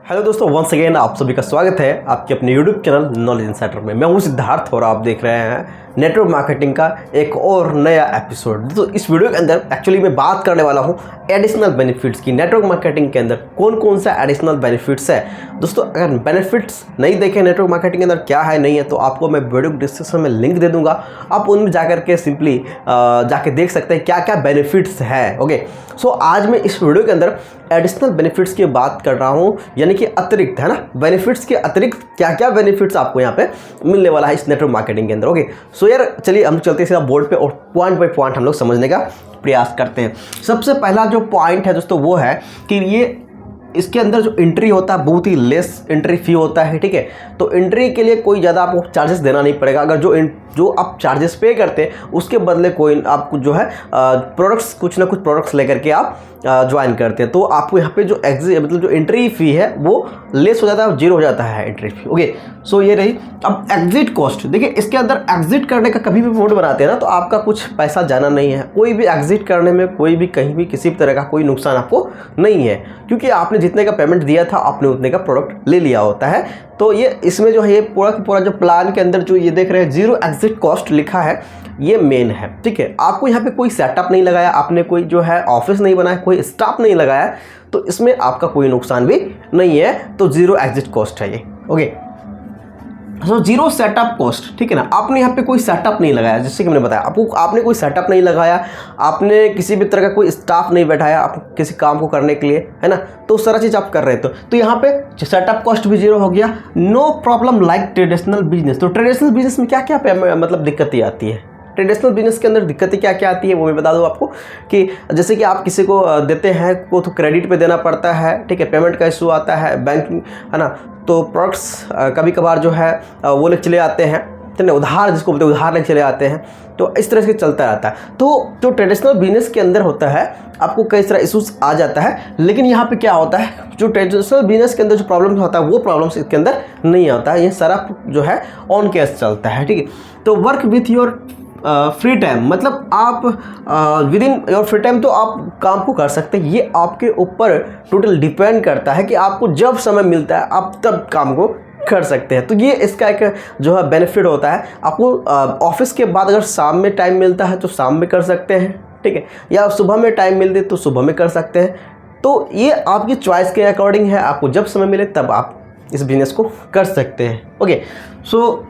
Hello दोस्तों, once again आप सभी का स्वागत है आपके अपने यूट्यूब चैनल नॉलेज इनसाइडर में। मैं हूं सिद्धार्थ और आप देख रहे हैं नेटवर्क मार्केटिंग का एक और नया एपिसोड। तो इस वीडियो के अंदर एक्चुअली मैं बात करने वाला हूं एडिशनल बेनिफिट्स की। नेटवर्क मार्केटिंग के अंदर कौन कौन सा एडिशनल बेनिफिट्स है। दोस्तों, अगर बेनिफिट्स नहीं देखें नेटवर्क मार्केटिंग के अंदर क्या है नहीं है, तो आपको मैं वीडियो डिस्क्रिप्शन में लिंक दे दूंगा, आप उनमें जाकर के सिंपली जाके देख सकते हैं क्या क्या बेनिफिट्स है। ओके, सो आज मैं इस वीडियो के अंदर एडिशनल बेनिफिट्स की बात कर रहा हूं, यानी कि अतिरिक्त, है ना, बेनिफिट्स के अतिरिक्त क्या क्या बेनिफिट्स आपको यहां पे मिलने वाला है इस नेटवर्क मार्केटिंग के अंदर। ओके, सो यार चलिए हम चलते हैं सीधा बोर्ड पे और पॉइंट बाय पॉइंट हम लोग समझने का प्रयास करते हैं। सबसे पहला जो पॉइंट है दोस्तों वो है कि ये इसके अंदर जो एंट्री होता है बहुत ही लेस एंट्री फी होता है। ठीक है, तो एंट्री के लिए कोई ज़्यादा आपको चार्जेस देना नहीं पड़ेगा। अगर जो आप चार्जेस पे करते हैं उसके बदले कोई आपको जो है प्रोडक्ट्स, कुछ ना कुछ प्रोडक्ट्स लेकर के आप ज्वाइन करते हैं, तो आपको यहाँ पे जो मतलब जो एंट्री फी है वो लेस हो जाता है, जीरो हो जाता है एंट्री फी। ओके, सो ये रही। अब एग्जिट कॉस्ट देखिए, इसके अंदर एग्जिट करने का कभी भी मोड बनाते हैं ना, तो आपका कुछ पैसा जाना नहीं है। कोई भी एग्जिट करने में कोई भी कहीं भी किसी भी तरह का कोई नुकसान आपको नहीं है, क्योंकि आपने जितने का पेमेंट दिया था आपने उतने का प्रोडक्ट ले लिया होता है। तो ये इसमें जो है ये पूरा का पूरा जो प्लान के अंदर जो ये देख रहे हैं जीरो एग्जिट कॉस्ट लिखा है, ये मेन है। ठीक है, आपको यहाँ पे कोई सेटअप नहीं लगाया, आपने कोई जो है ऑफिस नहीं बनाया, कोई स्टाफ नहीं लगाया, तो इसमें आपका कोई नुकसान भी नहीं है। तो जीरो एग्जिट कॉस्ट है ये। ओके, तो जीरो सेटअप कॉस्ट, ठीक है ना। आपने यहाँ पे कोई सेटअप नहीं लगाया, जैसे कि मैंने बताया आपको, आपने कोई सेटअप नहीं लगाया, आपने किसी भी तरह का कोई स्टाफ नहीं बैठाया आप किसी काम को करने के लिए, है ना, तो सारा चीज़ आप कर रहे थे, तो यहाँ पे सेटअप कॉस्ट भी जीरो हो गया। No problem like traditional business. तो ट्रेडिशनल बिजनेस में क्या क्या मतलब दिक्कतें आती है। ट्रेडिशनल बिजनेस के अंदर दिक्कतें क्या क्या आती है वो मैं बता दूं आपको, कि जैसे कि आप किसी को देते हैं को तो क्रेडिट पे देना पड़ता है। ठीक है, पेमेंट का इशू आता है, बैंकिंग, है ना, तो प्रोडक्ट्स कभी कभार जो है वो लेके चले आते हैं, तो उधार जिसको बोलते हैं उधार लेके चले आते हैं, तो इस तरह से चलता रहता है। तो जो ट्रेडिशनल बिजनेस के अंदर होता है आपको कई सारा इशूज़ आ जाता है, लेकिन यहाँ पे क्या होता है, जो ट्रेडिशनल बिजनेस के अंदर जो प्रॉब्लम्स होता है वो प्रॉब्लम्स इसके अंदर नहीं आता है। ये सारा जो है ऑन कैश चलता है। ठीक है, तो work with your free time, मतलब आप with in your free time तो आप काम को कर सकते हैं। ये आपके ऊपर टोटल डिपेंड करता है कि आपको जब समय मिलता है आप तब काम को कर सकते हैं। तो ये इसका एक जो है बेनिफिट होता है। आपको ऑफिस के बाद अगर शाम में टाइम मिलता है तो शाम में कर सकते हैं, ठीक है, या सुबह में टाइम मिलते तो सुबह में कर सकते हैं। तो ये आपकी चॉइस के अकॉर्डिंग है, आपको जब समय मिले तब आप इस बिजनेस को कर सकते हैं। ओके, सो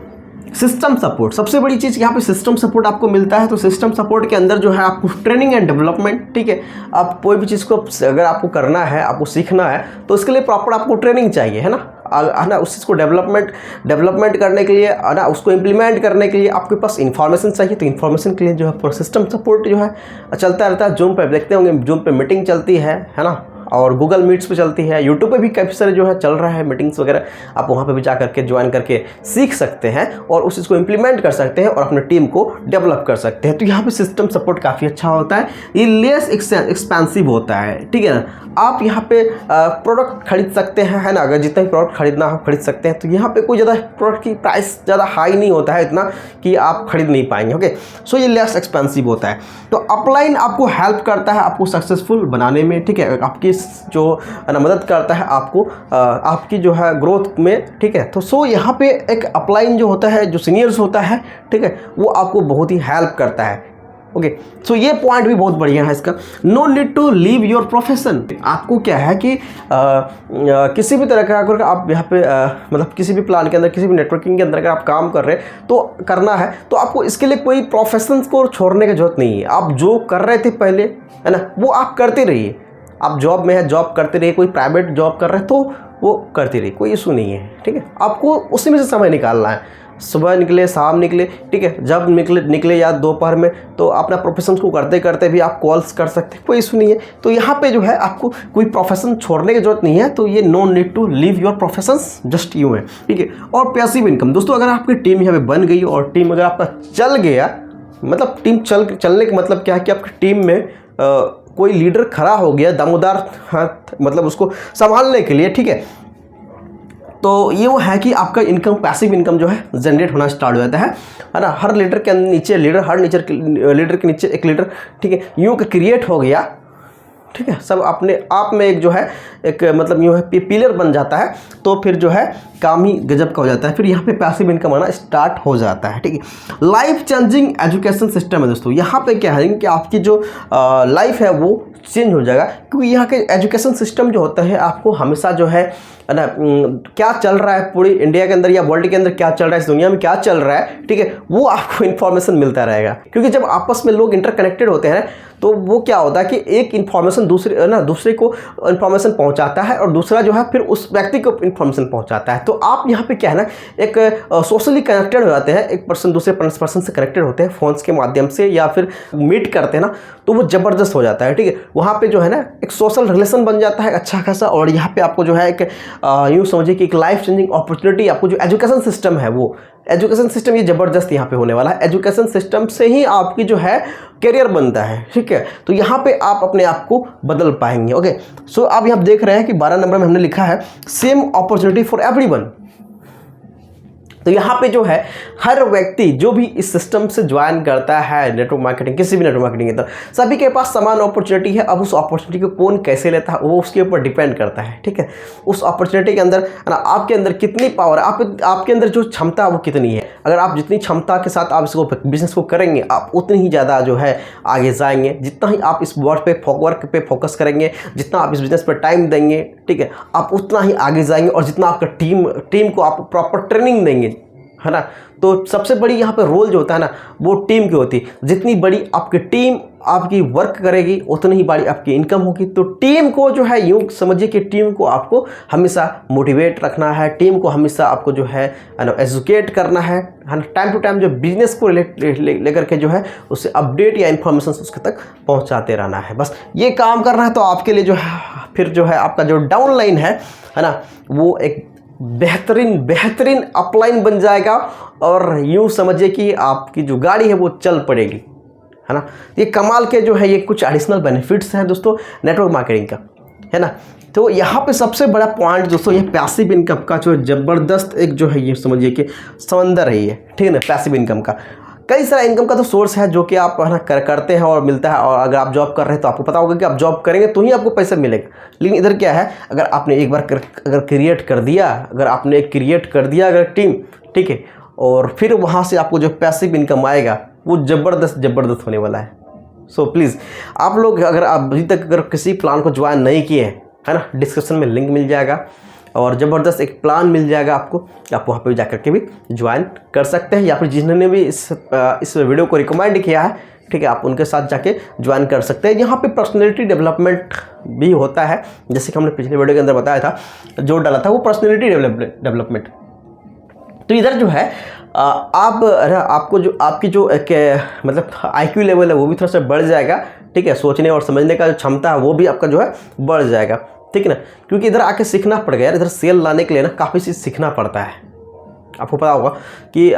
सिस्टम सपोर्ट, सबसे बड़ी चीज़ यहाँ पे सिस्टम सपोर्ट आपको मिलता है। तो सिस्टम सपोर्ट के अंदर जो है आपको ट्रेनिंग एंड डेवलपमेंट, ठीक है, आप कोई भी चीज़ को अगर आपको करना है, आपको सीखना है, तो इसके लिए प्रॉपर आपको ट्रेनिंग चाहिए, है ना, उस चीज़ को डेवलपमेंट करने के लिए, है ना, उसको इम्प्लीमेंट करने के लिए आपके पास इन्फॉर्मेशन चाहिए। तो इन्फॉर्मेशन के लिए जो है सिस्टम सपोर्ट जो है चलता रहता है। जूम पर देखते होंगे, जूम पे मीटिंग चलती है ना, और गूगल मीट्स पे चलती है, यूट्यूब पे भी काफ़ी सारे जो है चल रहा है मीटिंग्स वगैरह, आप वहाँ पे भी जा करके ज्वाइन करके सीख सकते हैं और उस चीज़ को इम्प्लीमेंट कर सकते हैं और अपने टीम को डेवलप कर सकते हैं। तो यहाँ पे सिस्टम सपोर्ट काफ़ी अच्छा होता है, ये लेस एक्सपेंसिव होता है। ठीक है ना, आप यहाँ पे प्रोडक्ट खरीद सकते हैं, है ना, अगर जितना भी प्रोडक्ट खरीदना हो खरीद सकते हैं। तो यहाँ पे कोई ज़्यादा प्रोडक्ट की प्राइस ज़्यादा हाई नहीं होता है, इतना कि आप खरीद नहीं पाएंगे। ओके, सो ये लेस एक्सपेंसिव होता है। तो अपलाइन आपको हेल्प करता है आपको सक्सेसफुल बनाने में, ठीक है, आपकी जो है ना मदद करता है आपको आपकी जो है ग्रोथ में। ठीक है, तो सो यहाँ पे एक अपलाइन जो होता है, जो सीनियर्स होता है, ठीक है, वो आपको बहुत ही हेल्प करता है। ओके, सो ये पॉइंट भी बहुत बढ़िया है इसका। No need to leave your profession. आपको क्या है कि किसी भी तरह का अगर आप यहाँ पे मतलब किसी भी प्लान के अंदर, किसी भी नेटवर्किंग के अंदर अगर आप काम कर रहे हैं तो करना है, तो आपको इसके लिए कोई प्रोफेशन को छोड़ने की जरूरत नहीं है। आप जो कर रहे थे पहले, है ना, वो आप करते रहिए। आप जॉब में है, जॉब करते रहिए, कोई प्राइवेट जॉब कर रहे हैं तो वो करते रहिए, कोई इशू नहीं है। ठीक है, आपको उसी में से समय निकालना है, सुबह निकले शाम निकले, ठीक है, जब निकले या दोपहर में, तो अपना प्रोफेशन को करते करते भी आप कॉल्स कर सकते हैं, कोई इशू नहीं है। तो यहाँ पे जो है आपको कोई प्रोफेशन छोड़ने की जरूरत नहीं है। तो ये no need to leave your professions, just you है। ठीक है, और पैसिव इनकम दोस्तों, अगर आपकी टीम यहाँ पे बन गई और टीम अगर आपका चल गया, मतलब टीम चलने का मतलब क्या है कि आपकी टीम में कोई लीडर खड़ा हो गया दामोदार हाथ, मतलब उसको संभालने के लिए, ठीक है, तो ये वो है कि आपका इनकम, पैसिव इनकम जो है जनरेट होना स्टार्ट हो जाता है ना। हर लीडर के नीचे लीडर, हर लीडर के नीचे एक लीडर, ठीक है, यूँ क्रिएट हो गया। ठीक है, सब अपने आप में एक जो है एक मतलब यूँ है पिलर बन जाता है, तो फिर जो है काम ही गजब का हो जाता है, फिर यहाँ पे पैसिव इनकम आना स्टार्ट हो जाता है। ठीक है, लाइफ चेंजिंग एजुकेशन सिस्टम है दोस्तों। यहाँ पे क्या है कि आपकी जो लाइफ है वो चेंज हो जाएगा, क्योंकि यहाँ के एजुकेशन सिस्टम जो होता है आपको हमेशा जो है ना क्या चल रहा है पूरी इंडिया के अंदर या वर्ल्ड के अंदर क्या चल रहा है, इस दुनिया में क्या चल रहा है, ठीक है, वो आपको इन्फॉर्मेशन मिलता रहेगा। क्योंकि जब आपस में लोग इंटरकनेक्टेड होते हैं तो वो क्या होता है कि एक इन्फॉर्मेशन दूसरे को इन्फॉर्मेशन पहुंचाता है और दूसरा जो है फिर उस व्यक्ति को इन्फॉर्मेशन पहुंचाता है। तो आप यहाँ पे क्या है ना एक सोशली कनेक्टेड हो जाते हैं, एक पर्सन दूसरे पर्सन से कनेक्टेड होते हैं फ़ोन्स के माध्यम से या फिर मीट करते हैं ना, तो वो ज़बरदस्त हो जाता है। ठीक है, वहाँ पे जो है ना एक सोशल रिलेशन बन जाता है अच्छा खासा, और यहाँ पे आपको जो है एक यूँ समझिए कि एक लाइफ चेंजिंग अपॉर्चुनिटी आपको जो एजुकेशन सिस्टम है वो एजुकेशन सिस्टम ये ज़बरदस्त यहाँ पे होने वाला है। एजुकेशन सिस्टम से ही आपकी जो है करियर बनता है। ठीक है, तो यहाँ पे आप अपने आप को बदल पाएंगे। ओके, सो आप यहाँ देख रहे हैं कि 12 नंबर में हमने लिखा है सेम अपॉर्चुनिटी फॉर एवरीवन। तो यहाँ पे जो है हर व्यक्ति जो भी इस सिस्टम से ज्वाइन करता है नेटवर्क मार्केटिंग, किसी भी नेटवर्क मार्केटिंग के अंदर सभी के पास समान अपॉर्चुनिटी है। अब उस अपॉर्चुनिटी को कौन कैसे लेता है वो उसके ऊपर डिपेंड करता है। ठीक है, उस अपॉर्चुनिटी के अंदर ना आपके अंदर कितनी पावर है, आपके अंदर जो क्षमता है वो कितनी है। अगर आप जितनी क्षमता के साथ आप इसको बिजनेस को करेंगे आप उतनी ही ज़्यादा जो है आगे जाएंगे। जितना ही आप इस वर्क पे फोकस करेंगे, जितना आप इस बिजनेस पर टाइम देंगे, ठीक है, आप उतना ही आगे जाएंगे। और जितना आपका टीम को आप प्रॉपर ट्रेनिंग देंगे, है ना, तो सबसे बड़ी यहाँ पे रोल जो होता है ना वो टीम की होती है। जितनी बड़ी आपकी टीम आपकी वर्क करेगी उतनी ही बड़ी आपकी इनकम होगी। तो टीम को जो है यूँ समझिए कि टीम को आपको हमेशा मोटिवेट रखना है, टीम को हमेशा आपको जो है ना एजुकेट करना है ना, टाइम टू टाइम जो बिजनेस को लेकर के जो है उससे अपडेट या इन्फॉर्मेशन उसके तक पहुँचाते रहना है। बस ये काम करना है तो आपके लिए जो है फिर जो है आपका जो डाउन लाइन है ना वो एक बेहतरीन अपलाइन बन जाएगा, और यूँ समझिए कि आपकी जो गाड़ी है वो चल पड़ेगी, है ना। ये कमाल के जो है ये कुछ एडिशनल बेनिफिट्स हैं दोस्तों नेटवर्क मार्केटिंग का, है ना। तो यहाँ पे सबसे बड़ा पॉइंट दोस्तों ये पैसिव इनकम का जो ज़बरदस्त एक जो है ये समझिए कि समंदर है ये, ठीक है ना। पैसिव इनकम का कई सारा इनकम का तो सोर्स है जो कि आप है ना करते हैं और मिलता है। और अगर आप जॉब कर रहे हैं तो आपको पता होगा कि आप जॉब करेंगे तो ही आपको पैसा मिलेगा। लेकिन इधर क्या है, अगर आपने एक बार अगर क्रिएट कर दिया, अगर टीम, ठीक है, और फिर वहाँ से आपको जो पैसिव इनकम आएगा वो ज़बरदस्त होने वाला है। सो प्लीज़ आप लोग अगर आप अभी तक अगर किसी प्लान को ज्वाइन नहीं किए हैं, है ना, डिस्क्रिप्शन में लिंक मिल जाएगा और ज़बरदस्त एक प्लान मिल जाएगा आपको, आप वहाँ पे जाकर के भी ज्वाइन कर सकते हैं। या फिर जिन्होंने भी इस वीडियो को रिकमेंड किया है, ठीक है, आप उनके साथ जाके ज्वाइन कर सकते हैं। यहाँ पे पर्सनैलिटी डेवलपमेंट भी होता है, जैसे कि हमने पिछले वीडियो के अंदर बताया था, जो डाला था वो पर्सनैलिटी डेवलपमेंट। तो इधर जो है आपको जो आपकी जो एक मतलब IQ लेवल है वो भी थोड़ा सा बढ़ जाएगा, ठीक है। सोचने और समझने का जो क्षमता है वो भी आपका जो है बढ़ जाएगा, ठीक है ना। क्योंकि इधर आके सीखना पड़ेगा यार, इधर सेल लाने के लिए ना काफ़ी चीज़ सीखना पड़ता है। आपको पता होगा कि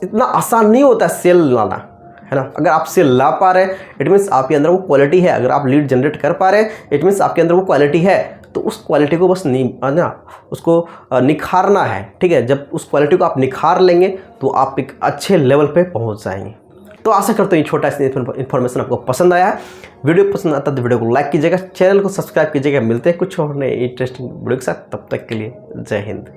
इतना आसान नहीं होता है सेल लाना, है ना। अगर आप सेल ला पा रहे हैं इट मीन्स आपके अंदर वो क्वालिटी है। अगर आप लीड जनरेट कर पा रहे हैं इट मीन्स आपके अंदर वो क्वालिटी है। तो उस क्वालिटी को बस उसको निखारना है, ठीक है। जब उस क्वालिटी को आप निखार लेंगे तो आप एक अच्छे लेवल पे पहुंच जाएंगे। तो आशा करते हैं ये छोटा सा इन्फॉर्मेशन आपको पसंद आया है। वीडियो पसंद आता है तो वीडियो को लाइक कीजिएगा, चैनल को सब्सक्राइब कीजिएगा। मिलते हैं कुछ और नए इंटरेस्टिंग वीडियो के साथ, तब तक के लिए जय हिंद।